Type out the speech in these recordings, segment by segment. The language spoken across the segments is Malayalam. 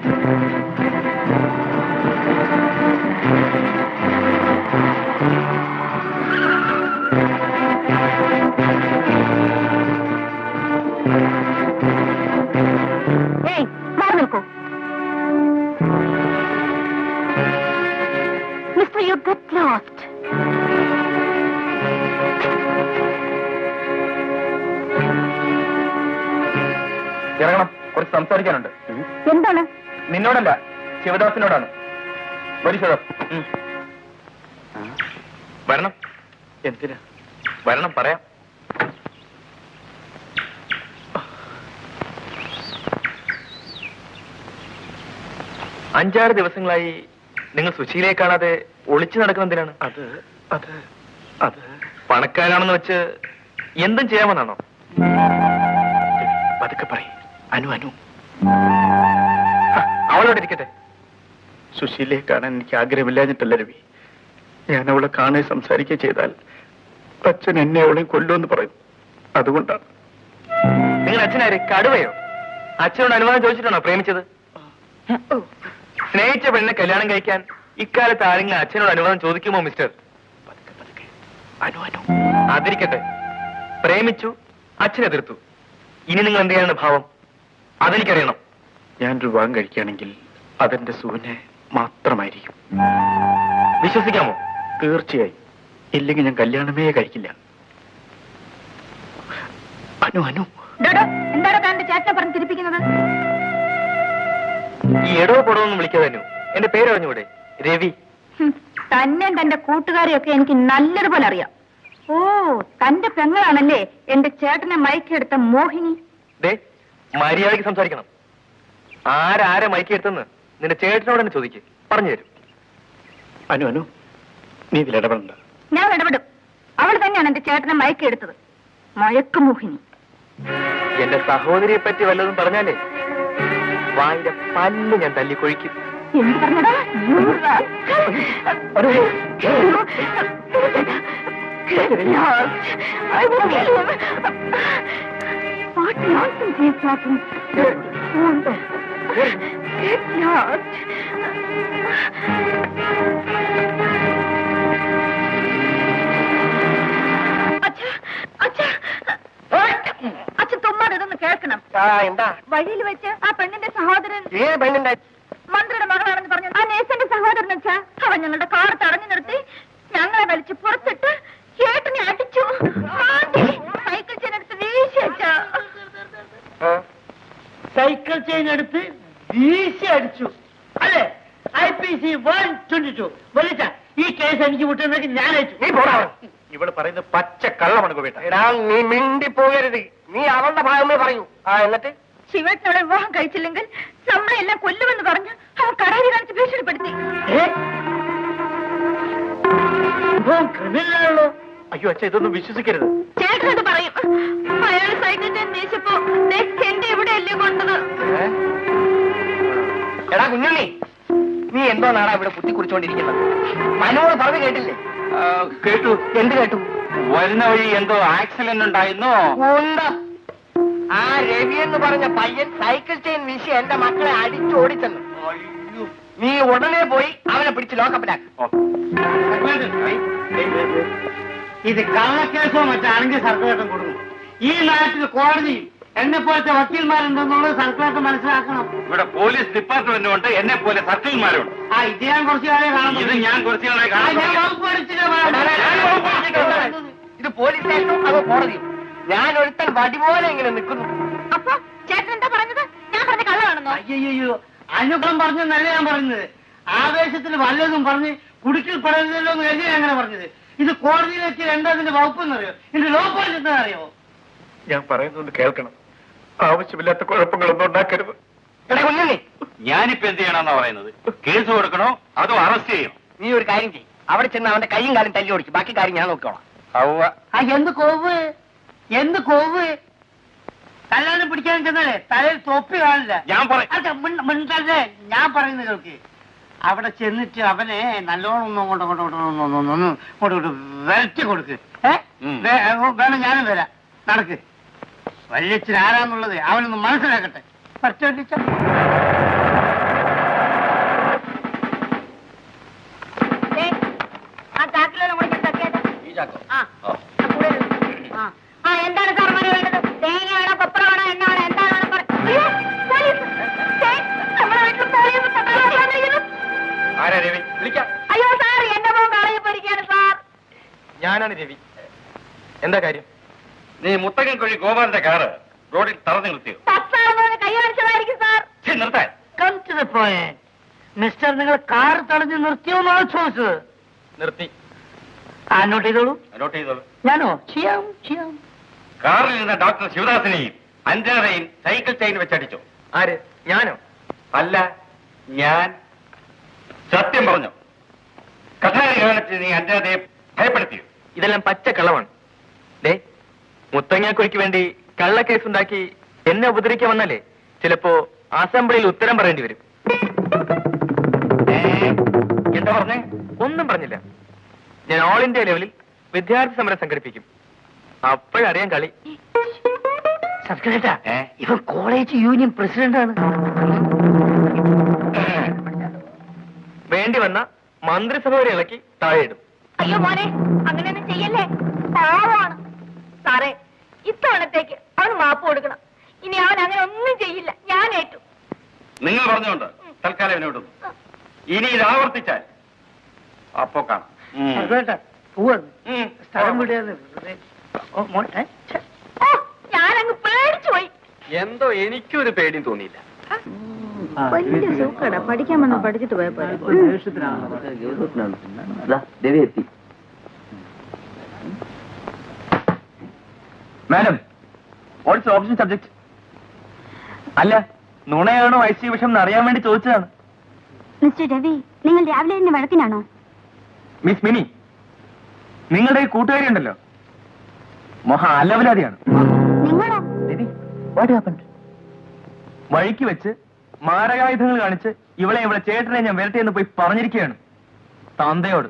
Mister, you get lost. ഇറങ്ങണം, കുറച്ച് സംസാരിക്കാനുണ്ട്. എന്താണ്? നിന്നോടല്ല, ശിവദാസിനോടാണ്. വരി ശിവ. വരണം. എന്തിനാ വരണം? പറയാം. അഞ്ചാറ് ദിവസങ്ങളായി നിങ്ങൾ സുശീലയെ കാണാതെ ഒളിച്ചു നടക്കുന്ന എന്തിനാണ്? അത് പണക്കാരാണെന്ന് വെച്ച് എന്തും ചെയ്യാമെന്നാണോ? പതുക്കെ പറയും. അനു അവളോട് ഇരിക്കട്ടെ. സുശീലയെ കാണാൻ എനിക്ക് ആഗ്രഹമില്ലാഞ്ഞിട്ടല്ല രവി. ഞാൻ അവളെ കാണുകയും സംസാരിക്കുകയും ചെയ്താൽ അച്ഛൻ എന്നെ അവളെയും കൊല്ലുമെന്ന് പറയും. അതുകൊണ്ടാണ്. നിങ്ങൾ അച്ഛനാര്? കടുവയോ? അച്ഛനോട് അനുവാദം ചോദിച്ചിട്ടാണോ പ്രേമിച്ചത്? സ്നേഹിച്ച പെണ്ണിനെ കല്യാണം കഴിക്കാൻ ഇക്കാലത്ത് ആരെങ്കിലും അച്ഛനോട് അനുവാദം ചോദിക്കുമോ മിസ്റ്റർ? അതിരിക്കട്ടെ, പ്രേമിച്ചു, അച്ഛനെതിർത്തു. ഇനി നിങ്ങൾ എന്ത് ചെയ്യാനാണ് ഭാവം? അതെനിക്കറിയണം. ഞാനൊരു വിവാഹം കഴിക്കുകയാണെങ്കിൽ അതെന്റെ സുവിനെ മാത്രമായിരിക്കും. വിശ്വസിക്കാമോ? തീർച്ചയായും. ഇല്ലെങ്കിൽ ഞാൻ കല്യാണമേ കഴിക്കില്ല. അനു എന്താണ് താന്റെ ചേട്ടനെ പറഞ്ഞ് തിരിപ്പിക്കുന്നത്? ഈ എടോ പൊടവൊന്നും വിളിക്കാതെ അനു, എന്റെ പേര് അറിഞ്ഞൂടെ? രവി. തന്നെ തന്റെ കൂട്ടുകാരെയൊക്കെ എനിക്ക് നല്ലതുപോലെ അറിയാം. ഓ, തന്റെ പെങ്ങളാണല്ലേ എന്റെ ചേട്ടനെ മയക്കെടുത്ത മോഹിനി. മര്യാദയ്ക്ക് സംസാരിക്കണം. ആരാരെ മയക്കെടുത്തെന്ന് നിന്റെ ചേട്ടനോട് തന്നെ ചോദിക്ക്, പറഞ്ഞു തരും. അനു നീ ഇതിൽ ഇടപെടണ്ട. ഞാൻ ഇടപെടും. അവൾ തന്നെയാണ് എന്റെ ചേട്ടനെ മയക്കെടുത്തത്. മയക്കുമോഹിനി. എന്റെ സഹോദരിയെ പറ്റി വല്ലതും പറഞ്ഞാലേ വായിലെ പല്ല് ഞാൻ തല്ലിക്കൊഴിക്കും. എന്ത് പറഞ്ഞടാ? What nonsense he is talking. Get lost. അച്ഛൻ തുമ്മാതെ ഇതൊന്ന് കേൾക്കണം. എന്താ? വഴിയിൽ വെച്ച് ആ പെണ്ണിന്റെ സഹോദരൻ പെണ്ണിന്റെ മന്ത്രിയുടെ മകളാണെന്ന് പറഞ്ഞു. ആ നേഴ്സിന്റെ സഹോദരൻ വെച്ചാ അവൻ ഞങ്ങളുടെ കാർ തടഞ്ഞു നിർത്തി ഞങ്ങളെ വലിച്ച് പുറത്തിട്ട് ചേട്ടനെ അടിച്ചു. സൈക്കിൾ ചെയിൻ എടുത്ത് വീശി വെച്ചാ. സൈക്കിൾ ചെയിൻ എടുത്ത് വീശി അടിച്ചു അല്ലേ? IPC 122. വലിച്ച ഈ കേസ് എനിക്ക് വിട്ടുണ്ടെങ്കിൽ ഞാൻ അയച്ചു. നീ പോടാ. ഇവള് പറയുന്നത് പച്ച കള്ളമാണ് ഗോപേട്ട. എടാ, നീ മിണ്ടി പോകരുത്. നീ അവളുടെ ഭാഗമേ പറയൂ. എന്നിട്ട് ശിവേട്ടനോടെ വിവാഹം കഴിച്ചില്ലെങ്കിൽ നമ്മളെ എല്ലാം കൊല്ലുമെന്ന് പറഞ്ഞ് അവൻ കടയിൽ കാണിച്ച് ഭീഷണിപ്പെടുത്തി. ക്രിമിനലാണല്ലോ. അയ്യോ അച്ഛ, ഇതൊന്നും വിശ്വസിക്കരുത്. ചേട്ടനത് പറയും. അയാൾ സൈക്കിൾ ചെയിൻ വീശപ്പോ എന്റെ ഇവിടെയല്ലേ കൊണ്ടത്. എടാ കുഞ്ഞുണ്ണി, നീ എന്തോ നാടാ ഇവിടെ കുത്തി കുറിച്ചോണ്ടിരിക്കുന്നത്? മനോട് പറഞ്ഞു കേട്ടില്ലേ? കേട്ടു. എന്ത് കേട്ടു? വരുന്ന വഴി എന്തോ ആക്സിഡന്റ് ഉണ്ടായിരുന്നോ? ഉണ്ട്. ആ രവി എന്ന് പറഞ്ഞ പയ്യൻ സൈക്കിൾ ചെയിൻ വീശി എന്റെ മക്കളെ അടിച്ചോടിച്ചെന്ന്. നീ ഉടനെ പോയി അവനെ പിടിച്ച് ലോക്കപ്പിലാക്കും. ഇത് കള്ളക്കേസോ മറ്റാണെങ്കിൽ സർക്കാരേട്ടം കൊടുക്കും. ഈ നാട്ടിൽ കോടതിയിൽ എന്നെ പോലത്തെ വക്കീൽമാരുണ്ടെന്നുള്ളത് സർക്കാരേട്ടം മനസ്സിലാക്കണം. ഇവിടെ പോലീസ് ഡിപ്പാർട്ട്മെന്റ് ഉണ്ട്, എന്നെ പോലെ സർക്കിൾമാരുണ്ട്. ഇത് ഞാൻ കുറച്ചു കാലം കാണുന്നു. ഇത് ഞാൻ കുറച്ചു കാലം ഇത് പോലീസ് സ്റ്റേഷനും അതോ കോടതിയും? ഞാൻ ഒരുത്തൻ വടി പോലെ ഇങ്ങനെ നിൽക്കുന്നു. അപ്പൊ ചേട്ടൻ എന്താ പറഞ്ഞത്? ഞാൻ പറഞ്ഞ കള്ളമാണെന്നോ? അയ്യോ, അനുഗ്രഹം പറഞ്ഞെന്നല്ല ഞാൻ പറഞ്ഞത്. ആവേശത്തിൽ വല്ലതും പറഞ്ഞ് കുടുക്കിൽ പെടരുതല്ലോ എന്ന് കരുതി അങ്ങനെ പറഞ്ഞത്. ഇത് കോടതിയിൽ വെച്ച് എന്താ വകുപ്പെന്നറിയോ? ഇതിന്റെ ലോ പോയിന്റ് എന്താ അറിയോ? ഞാൻ പറയുന്നത് കേൾക്കണം. ആവശ്യമില്ലാത്ത കുഴപ്പങ്ങളൊന്നും ഉണ്ടാക്കരുത്. ഞാനിപ്പോ എന്ത് ചെയ്യണമെന്നാ പറയുന്നത്? കേസ് കൊടുക്കണോ അതോ അറസ്റ്റ് ചെയ്യണോ? നീ ഒരു കാര്യം ചെയ്യും, അവിടെ ചെന്ന് അവന്റെ കൈയും കാലും തല്ലി ഓടിക്കും. ബാക്കി കാര്യം ഞാൻ നോക്കിക്കോളാം. എന്ത് കോവ് കല്യാണം പിടിക്കാൻ ചെന്നാലേ തലയിൽ തൊപ്പി കാണില്ല. ഞാൻ പറയാം. മിണ്ടല്ലേ, ഞാൻ പറയുന്നത് കേൾക്ക്. അവിടെ ചെന്നിട്ട് അവനെ നല്ലോണം അങ്ങോട്ട് വരട്ടി കൊടുക്ക്. വേണം, ഞാനും വരാം. നടക്ക്. വല്യച്ഛൻ ആരാന്നുള്ളത് അവനൊന്ന് മനസ്സിലാക്കട്ടെ. പറ്റ ഞാനാണ് രവി. എന്താ കാര്യം? നീ മുത്തങ്ങൻ കുഴി ഗോപാലന്റെ കാറ് റോഡിൽ തറഞ്ഞു നിർത്തിയോ? കൈ കാണിച്ചതായിരിക്കും സാർ. നിർത്താൻ. Come to the point. Mister, നിങ്ങൾ കാർ തടഞ്ഞു നിർത്തിയോ എന്നാണ് ചോദിച്ചത്? നിർത്തി. നോട്ട് ചെയ്തോളൂ. നോട്ട് ചെയ്തോളൂ. ഞാനോ? ചെയ്യാം. കാറിൽ ഇരുന്ന ഡോക്ടർ ശിവദാസിനെയും അഞ്ജനയും സൈക്കിൾ ചെയിൻ വെച്ചടിച്ചോ? ആര്? ഞാനോ? അല്ല, ഞാൻ. സത്യം പറഞ്ഞു. കഥാരി കാണിച്ച് നീ അഞ്ജനയെ ഭയപ്പെടുത്തിയോ? ഇതെല്ലാം പച്ചക്കള്ളമാണ്. മുത്തങ്ങാക്കുഴിക്ക് വേണ്ടി കള്ളക്കേസ് ഉണ്ടാക്കി എന്നെ ഉപദ്രവിക്കാൻ വന്നാലേ ചിലപ്പോ അസംബ്ലിയിൽ ഉത്തരം പറയേണ്ടി വരും. എന്താ പറഞ്ഞേ? ഒന്നും പറഞ്ഞില്ല. ഞാൻ ഓൾ ഇന്ത്യ ലെവലിൽ വിദ്യാർത്ഥി സമരം സംഘടിപ്പിക്കും. അപ്പോഴറിയാൻ കളി. സബ്സ്ക്രൈബ്. ഇവൻ കോളേജ് യൂണിയൻ പ്രസിഡന്റാണ്. വേണ്ടി വന്ന മന്ത്രിസഭ വരെ ഇളക്കി താഴെയിടും. അയ്യോ മോനെ, അങ്ങനെയൊന്നും ചെയ്യല്ലേ. പാവമാണ് സാറേ. ഇത്തവണത്തേക്ക് അവൻ മാപ്പ് കൊടുക്കണം. ഇനി അവൻ അങ്ങനെ ഒന്നും ചെയ്യില്ല. ഞാൻ ഏറ്റു. നിങ്ങൾ പറഞ്ഞുകൊണ്ട് തൽക്കാലം എന്നെ വിടുന്നു. ഇനി ഇത് ആവർത്തിച്ചാൽ അപ്പോ കാണാം. സ്ഥലം വിടുക. ഞാനങ്ങ് പേടിച്ചു പോയി. എന്തോ എനിക്കൊരു പേടിയും തോന്നിയില്ല. വലിയ സൂക്കട. പഠിക്കാൻ വന്ന പഠിച്ചിട്ട് പോയപ്പോ മാഡം, വാട്ട്സ് ഓപ്ഷൻ സബ്ജക്ട്? അല്ല, നുണയാണോ ഐസി വിഷം എന്ന് അറിയാൻ വേണ്ടി ചോദിച്ചതാണ്. മിസ്റ്റർ രവി, നിങ്ങൾ രാവിലെ തന്നെ വഴക്കിനാണോ? മിസ് മിനി, നിങ്ങളുടെ ഈ കൂട്ടുകാരി ഉണ്ടല്ലോ, മഹാ അലവലാതിയാണ്. നിങ്ങളോ? വഴിക്ക് വെച്ച് മാരകായുധങ്ങൾ കാണിച്ച് ഇവിടെ ചേട്ടനെ ഞാൻ വരട്ടെയെന്ന് പോയി പറഞ്ഞിരിക്കുകയാണ് തന്തയോട്.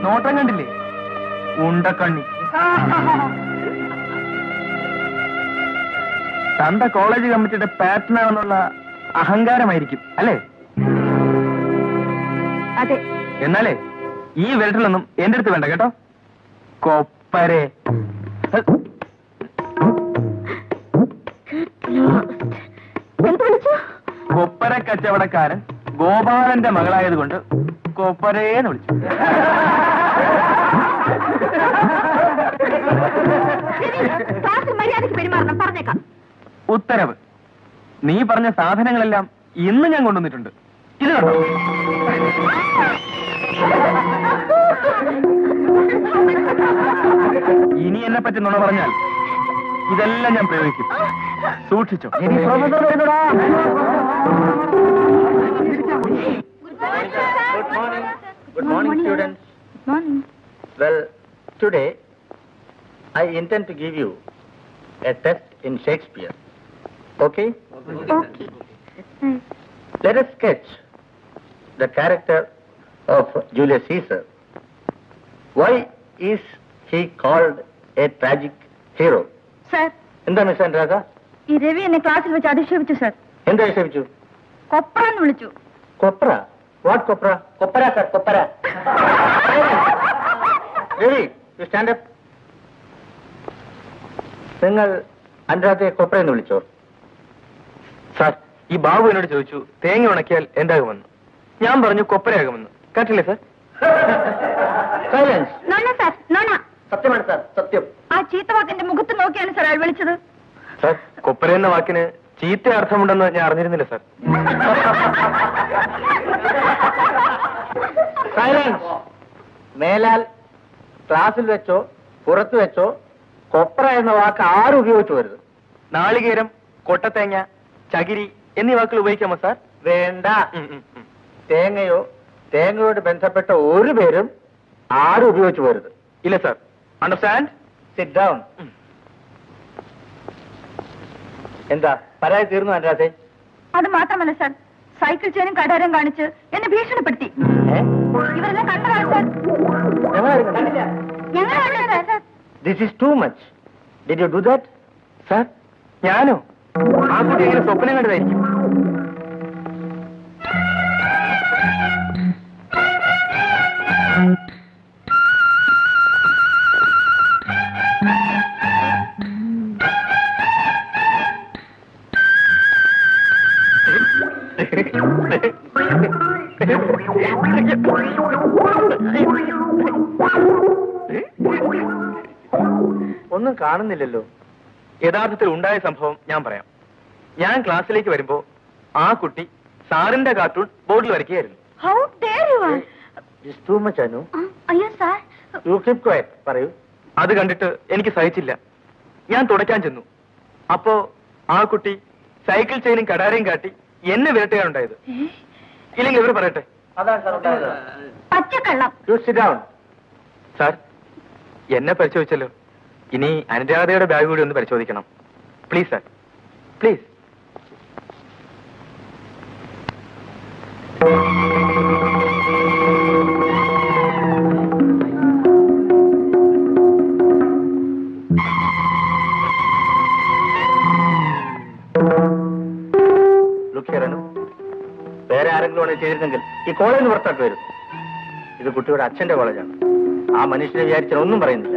നോട്ടം കണ്ടില്ലേ? ഉണ്ടക്കണ്ണി. തന്ത കോളേജ് കമ്മിറ്റിയുടെ പാറ്റനാണെന്നുള്ള അഹങ്കാരമായിരിക്കും അല്ലേ? അതെ. എന്നാലേ ഈ വിരട്ടിലൊന്നും എന്റെ അടുത്ത് വേണ്ട കേട്ടോ. കൊപ്പരെ. കൊപ്പര കച്ചവടക്കാരൻ ഗോപാലന്റെ മകളായതുകൊണ്ട് കൊപ്പരേന്ന് വിളിച്ചു. മര്യാദയ്ക്ക് പെരുമാറണം, പറഞ്ഞേക്കാം. ഉത്തരവ്. നീ പറഞ്ഞ സാധനങ്ങളെല്ലാം ഇന്ന് ഞാൻ കൊണ്ടുവന്നിട്ടുണ്ട്. ഇത് കണ്ടോ? ഇനി എന്നെ പറ്റി നുണ പറഞ്ഞാൽ ഇതെല്ലാം ഞാൻ പ്രയോഗിക്കും. സൂക്ഷിച്ചോ. Good morning, students. Well, today I intend to give you a test in Shakespeare. Okay? Okay. Let us sketch the character of Julius Caesar. Why is he called a tragic hero? Sir, എന്താ മിസ് അനുരാധ? ഈ രവി എന്നെ ക്ലാസ്സിൽ വെച്ച് അധിക്ഷേപിച്ചു സർ. എന്താ വിഷയിച്ചു? കൊപ്രാന്ന് വിളിച്ചു. കൊപ്ര? വാട്ട് കൊപ്ര? കൊപ്പര സർ, കൊപ്പര. Ravi, you stand up. നിങ്ങൾ അനുരാധയെ കൊപ്ര എന്ന് വിളിച്ചോ? സാർ, ഈ ബാബു എന്നോട് ചോദിച്ചു തേങ്ങ ഉണക്കിയാൽ എന്താകുമെന്ന്. ഞാൻ പറഞ്ഞു കൊപ്പരയാകുമെന്ന്. കേട്ടില്ലേ സാർ? സൈലൻസ്. നോണ സർ, നോണ. സത്യമാണ് സാർ, സത്യം. ആ ചീത്തവാക്കിന്റെ മുഖത്ത് നോക്കിയാണ് സാർ അയാൾ വിളിച്ചത്. സാർ, കൊപ്പര എന്ന വാക്കിന് ചീത്ത അർത്ഥമുണ്ടെന്ന് ഞാൻ അറിഞ്ഞിരുന്നില്ല സാർ. സൈലൻസ്. മേലാൽ ക്ലാസ്സിൽ വെച്ചോ പുറത്തു വെച്ചോ കൊപ്ര എന്ന വാക്ക് ആരും ഉപയോഗിച്ചു വരുത്. നാളികേരം, കൊട്ടത്തേങ്ങ, ചകിരി എന്നീ വാക്കുകൾ ഉപയോഗിക്കാമോ സാർ? വേണ്ട. തേങ്ങയോ തേങ്ങയോട് ബന്ധപ്പെട്ട ഒരു പേരും ആരും ഉപയോഗിച്ചു വരുത്. ഇല്ല സാർ. അണ്ടർസ്റ്റാൻഡ്? Sit down. എന്താ പരാതി തീർന്നു അനുരാധേ? അത് മാത്രമല്ല സാർ, സൈക്കിൾ ചെയിനും കടാരം കാണിച്ച് എന്നെ ഭീഷണിപ്പെടുത്തി. ഇവരെല്ലാം കണ്ടതാണ് സാർ. ഞങ്ങൾ കണ്ടതാ sir. This is too much. Did you do that? Sir, ഞാനോ? ആ കുട്ടി എങ്ങനെ സ്വപ്നം കണ്ടതായിരിക്കും? ഒന്നും കാണുന്നില്ലല്ലോ. യഥാർത്ഥത്തിൽ ഉണ്ടായ സംഭവം ഞാൻ പറയാം. ഞാൻ ക്ലാസ്സിലേക്ക് വരുമ്പോ ആ കുട്ടി സാറിന്റെ കാർട്ടൂൺ ബോർഡിൽ വരയ്ക്കുകയായിരുന്നു. How dare you? അയ്യോ സാർ. പറയൂ. അത് കണ്ടിട്ട് എനിക്ക് സഹിച്ചില്ല. ഞാൻ തുടയ്ക്കാൻ ചെന്നു. അപ്പോ ആ കുട്ടി സൈക്കിൾ ചെയിനും കടാരയും കാട്ടി എന്നെ വിരട്ടുകയാണുണ്ടായത്. ഇല്ലെങ്കിൽ ഇവർ പറയട്ടെ. പച്ചക്കള്ളം. സാർ, എന്നെ പരിശോധിച്ചല്ലോ. ഇനി അനുരാധയുടെ ബാഗ് കൂടി ഒന്ന് പരിശോധിക്കണം. Please sir, please. വേറെ ആരെങ്കിലും ആണ് ചെയ്തിരുന്നെങ്കിൽ ഈ കോളേജിൽ നിന്ന് പുറത്താക്കുമായിരുന്നു. ഇത് കുട്ടിയുടെ അച്ഛന്റെ കോളേജാണ്. ആ മനുഷ്യനെ വിചാരിച്ചാൽ ഒന്നും പറയുന്നില്ല.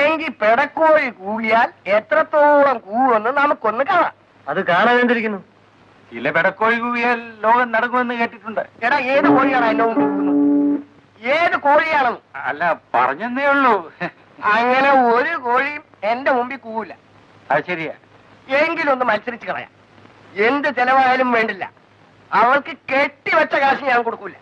എങ്കിൽ പെടക്കോഴി കൂകിയാൽ എത്രത്തോളം കൂവെന്ന് നമുക്കൊന്ന് കാണാം. അത് കാണാൻ വേണ്ടിയിരിക്കുന്നു. ഇല്ല, പെടക്കോഴി കൂവിയാൽ ലോകം നടക്കുമെന്ന് കേട്ടിട്ടുണ്ട്. എടാ, ഏത് കോഴിയാണ് എന്നെ മുമ്പിൽ കൂവുന്നത്? ഏത് കോഴിയാണെന്ന്? അല്ല, പറഞ്ഞെന്നേ ഉള്ളൂ. അങ്ങനെ ഒരു കോഴിയും എന്റെ മുമ്പിൽ കൂവില്ല. അത് ശരിയാ. എങ്കിലൊന്ന് മത്സരിച്ച് കളയാം. എന്ത് ചെലവായാലും വേണ്ടില്ല. അവൾക്ക് കെട്ടിവെച്ച കാശ് ഞാൻ കൊടുക്കൂല.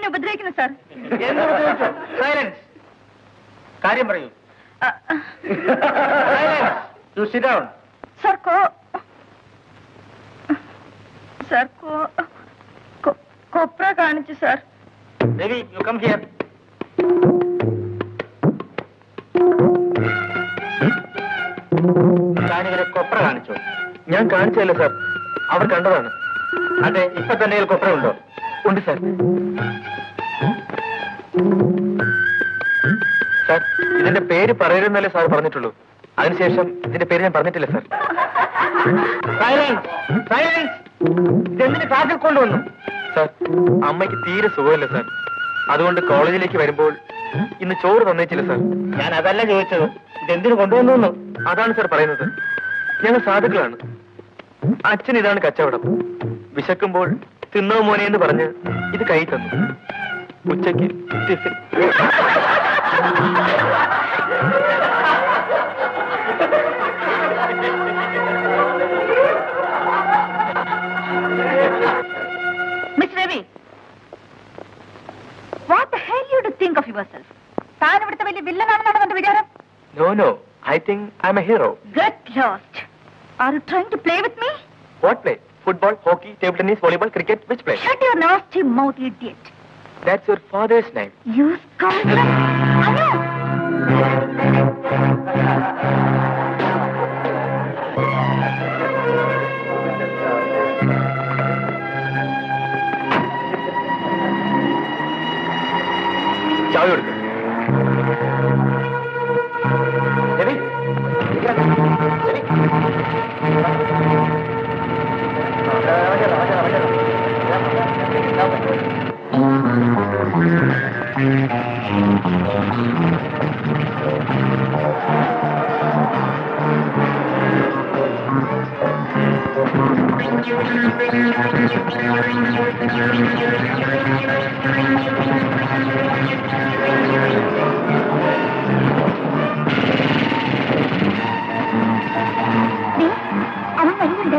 ഉപദ്രവിക്കുന്നു സാർ. കാര്യം പറയൂ. സാർ കൊപ്ര കാണിച്ചു sir. Baby, you come here. താനിവരെ കൊപ്ര കാണിച്ചോ? ഞാൻ കാണിച്ചല്ലോ സാർ, അവർ കണ്ടതാണ്. അതെ, ഇപ്പൊ തന്നെ കൊപ്ര ഉണ്ടോ? ഉണ്ട് സാർ. സാർ, ഇതിന്റെ പേര് പറയരുന്നല്ലേ സാർ പറഞ്ഞിട്ടുള്ളൂ. അതിനുശേഷം ഇതിന്റെ പേര് ഞാൻ പറഞ്ഞിട്ടില്ല സാർ. ഇതെന്തിന് ക്ലാസ്സിൽ കൊണ്ടുവന്നു? സാർ, അമ്മയ്ക്ക് തീരെ സുഖമില്ല സാർ. അതുകൊണ്ട് കോളേജിലേക്ക് വരുമ്പോൾ ഇന്ന് ചോറ് തന്നേച്ചില്ല സാർ. ഞാൻ അതല്ല ചോദിച്ചത്, ഇതെന്തിനു കൊണ്ടുവന്നു? അതാണ് സാർ പറയുന്നത്. ഞങ്ങൾ സാധുക്കളാണ്. അച്ഛൻ ഇതാണ് കച്ചവടം. വിശക്കുമ്പോൾ തിന്നോ മോനെ എന്ന് പറഞ്ഞ് ഇത് കൈ തന്നു. ഉച്ചയ്ക്ക് tiffin. Miss Ravi, what the hell you do think of yourself? താൻ ഇവിടുത്തെ വലിയ വില്ലനാണെന്നാണ് എന്റെ വിചാരം. No, I think I'm a hero. Get lost. Are you trying to play with me? What play? Football, hockey, table tennis, volleyball, cricket, which play? Shut your nasty mouth, idiot. That's your father's name. You scoundrel. Anu! ചാവി കൊടുക്കും. രവി, അവൻ വരുന്നുണ്ട്.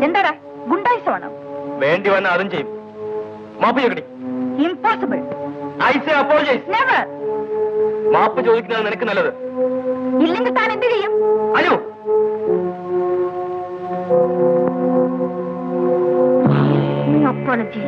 എന്താടാ ഗുണ്ടായിസമാണോ? വേണ്ടി വന്ന അതും ചെയ്യും. മാപ്പ് ചോദിക്കടി. Impossible. I say apologise. Never. മാപ്പ് ചോദിക്കുന്നത് നിനക്ക് നല്ലത്. ഇല്ലെങ്കിൽ താൻ എന്ത് ചെയ്യും? അനു, apology.